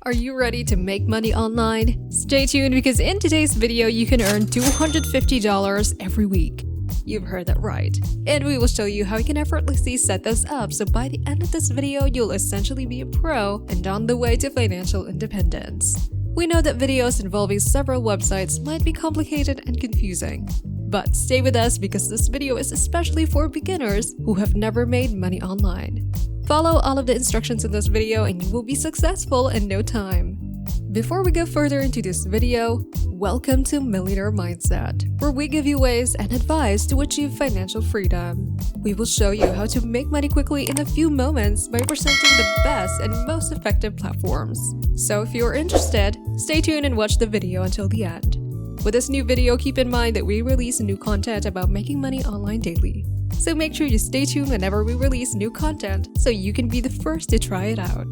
Are you ready to make money online? Stay tuned because in today's video, you can earn $250 every week. You've heard that right. And we will show you how you can effortlessly set this up, so by the end of this video, you'll essentially be a pro and on the way to financial independence. We know that videos involving several websites might be complicated and confusing. But stay with us because this video is especially for beginners who have never made money online. Follow all of the instructions in this video and you will be successful in no time. Before we go further into this video, welcome to Millionaire Mindset, where we give you ways and advice to achieve financial freedom. We will show you how to make money quickly in a few moments by presenting the best and most effective platforms. So if you're interested, stay tuned and watch the video until the end. With this new video, keep in mind that we release new content about making money online daily. So make sure you stay tuned whenever we release new content so you can be the first to try it out.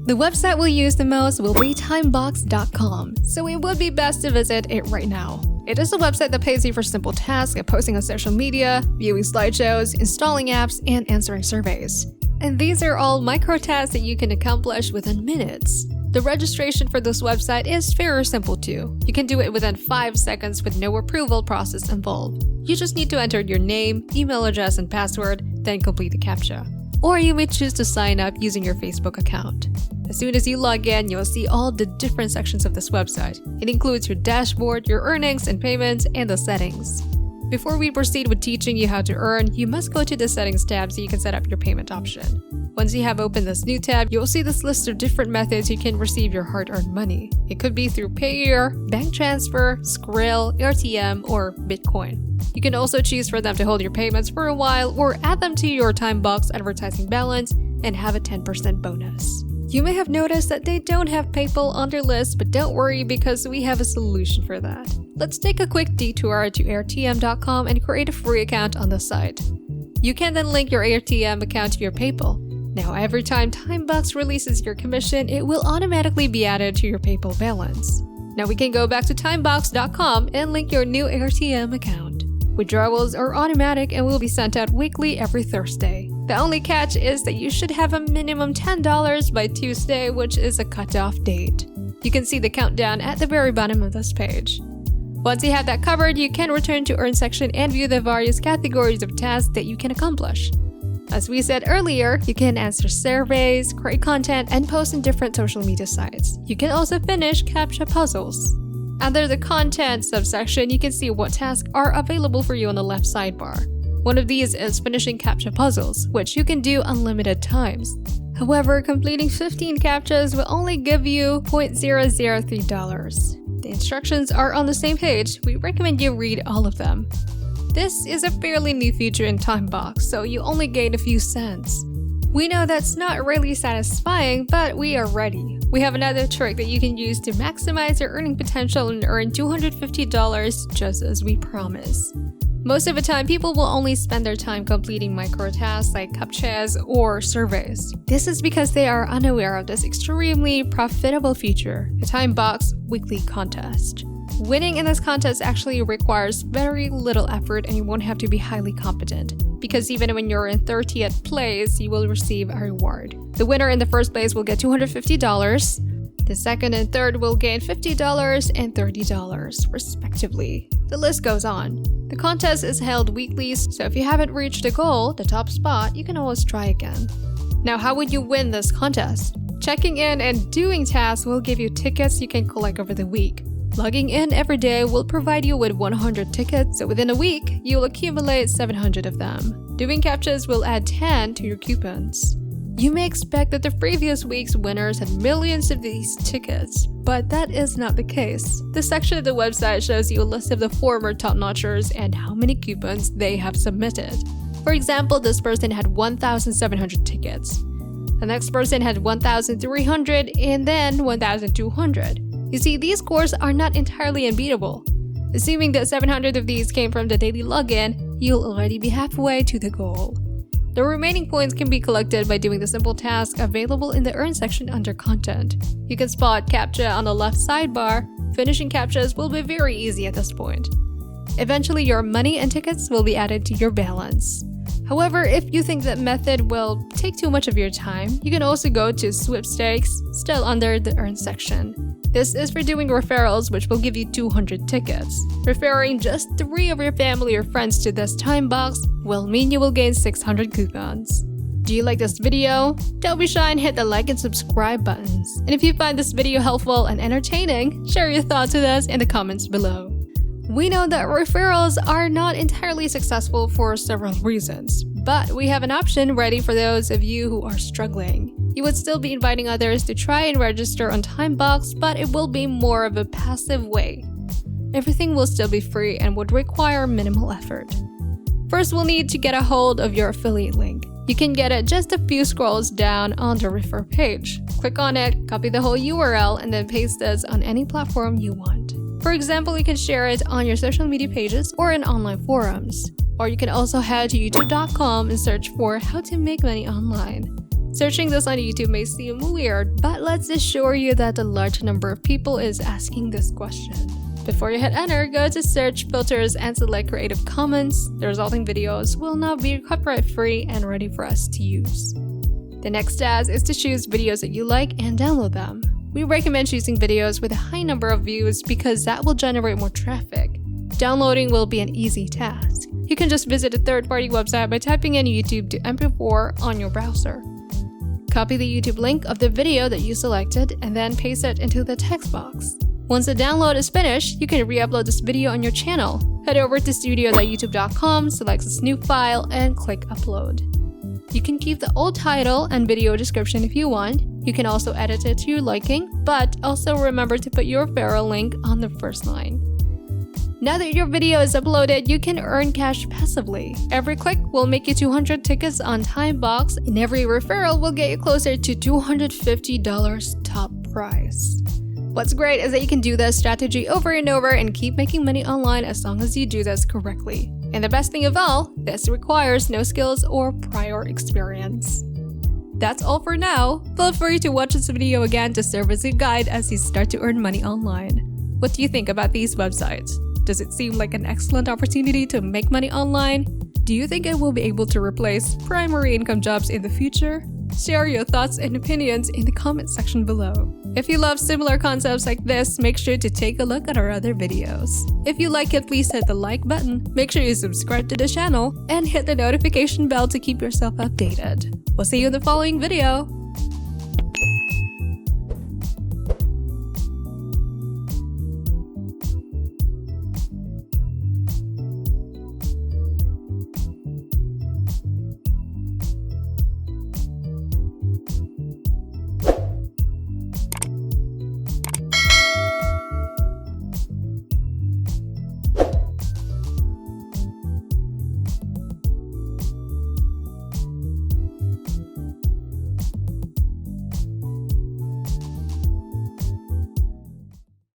The website we'll use the most will be Timebucks.com, so it would be best to visit it right now. It is a website that pays you for simple tasks like posting on social media, viewing slideshows, installing apps, and answering surveys. And these are all micro tasks that you can accomplish within minutes. The registration for this website is very simple too. You can do it within 5 seconds with no approval process involved. You just need to enter your name, email address, and password, then complete the Captcha. Or you may choose to sign up using your Facebook account. As soon as you log in, you'll see all the different sections of this website. It includes your dashboard, your earnings and payments, and the settings. Before we proceed with teaching you how to earn, you must go to the settings tab so you can set up your payment option. Once you have opened this new tab, you'll see this list of different methods you can receive your hard-earned money. It could be through Payeer, bank transfer, Skrill, RTM, or Bitcoin. You can also choose for them to hold your payments for a while or add them to your Timebucks advertising balance and have a 10% bonus. You may have noticed that they don't have PayPal on their list, but don't worry because we have a solution for that. Let's take a quick detour to RTM.com and create a free account on the site. You can then link your RTM account to your PayPal. Now, every time Timebucks releases your commission, it will automatically be added to your PayPal balance. Now we can go back to Timebucks.com and link your new RTM account. Withdrawals are automatic and will be sent out weekly every Thursday. The only catch is that you should have a minimum $10 by Tuesday, which is a cutoff date. You can see the countdown at the very bottom of this page. Once you have that covered, you can return to Earn section and view the various categories of tasks that you can accomplish. As we said earlier, you can answer surveys, create content, and post on different social media sites. You can also finish Captcha puzzles. Under the content subsection, you can see what tasks are available for you on the left sidebar. One of these is finishing Captcha puzzles, which you can do unlimited times. However, completing 15 Captchas will only give you $0.003. The instructions are on the same page. We recommend you read all of them. This is a fairly new feature in Timebucks, so you only gain a few cents. We know that's not really satisfying, but we are ready. We have another trick that you can use to maximize your earning potential and earn $250 just as we promise. Most of the time, people will only spend their time completing micro tasks like Captchas or surveys. This is because they are unaware of this extremely profitable feature, the Timebucks weekly contest. Winning in this contest actually requires very little effort and you won't have to be highly competent, because even when you're in 30th place, you will receive a reward. The winner in the first place will get $250, the second and third will gain $50 and $30, respectively. The list goes on. The contest is held weekly, so if you haven't reached the goal, the top spot, you can always try again. Now, how would you win this contest? Checking in and doing tasks will give you tickets you can collect over the week. Logging in every day will provide you with 100 tickets, so within a week, you'll accumulate 700 of them. Doing Captchas will add 10 to your coupons. You may expect that the previous week's winners had millions of these tickets, but that is not the case. This section of the website shows you a list of the former top-notchers and how many coupons they have submitted. For example, this person had 1,700 tickets. The next person had 1,300 and then 1,200. You see, these scores are not entirely unbeatable. Assuming that 700 of these came from the daily login, you'll already be halfway to the goal. The remaining points can be collected by doing the simple task available in the Earn section under Content. You can spot Captcha on the left sidebar. Finishing Captchas will be very easy at this point. Eventually, your money and tickets will be added to your balance. However, if you think that method will take too much of your time, you can also go to sweepstakes, still under the earn section. This is for doing referrals, which will give you 200 tickets. Referring just 3 of your family or friends to this Timebucks will mean you will gain 600 coupons. Do you like this video? Don't be shy and hit the like and subscribe buttons. And if you find this video helpful and entertaining, share your thoughts with us in the comments below. We know that referrals are not entirely successful for several reasons, but we have an option ready for those of you who are struggling. You would still be inviting others to try and register on Timebucks, but it will be more of a passive way. Everything will still be free and would require minimal effort. First, we'll need to get a hold of your affiliate link. You can get it just a few scrolls down on the refer page. Click on it, copy the whole URL, and then paste this on any platform you want. For example, you can share it on your social media pages or in online forums. Or you can also head to youtube.com and search for how to make money online. Searching this on YouTube may seem weird, but let's assure you that a large number of people is asking this question. Before you hit enter, go to search filters and select creative commons. The resulting videos will now be copyright free and ready for us to use. The next task is to choose videos that you like and download them. We recommend choosing videos with a high number of views because that will generate more traffic. Downloading will be an easy task. You can just visit a third-party website by typing in YouTube to MP4 on your browser. Copy the YouTube link of the video that you selected and then paste it into the text box. Once the download is finished, you can re-upload this video on your channel. Head over to studio.youtube.com, select this new file, and click upload. You can keep the old title and video description if you want. You can also edit it to your liking, but also remember to put your referral link on the first line. Now that your video is uploaded, you can earn cash passively. Every click will make you 200 tickets on Timebucks, and every referral will get you closer to $250 top prize. What's great is that you can do this strategy over and over and keep making money online as long as you do this correctly. And the best thing of all, this requires no skills or prior experience. That's all for now. Feel free to watch this video again to serve as a guide as you start to earn money online. What do you think about these websites? Does it seem like an excellent opportunity to make money online? Do you think it will be able to replace primary income jobs in the future? Share your thoughts and opinions in the comment section below. If you love similar concepts like this, make sure to take a look at our other videos. If you like it, please hit the like button, make sure you subscribe to the channel, and hit the notification bell to keep yourself updated. We'll see you in the following video.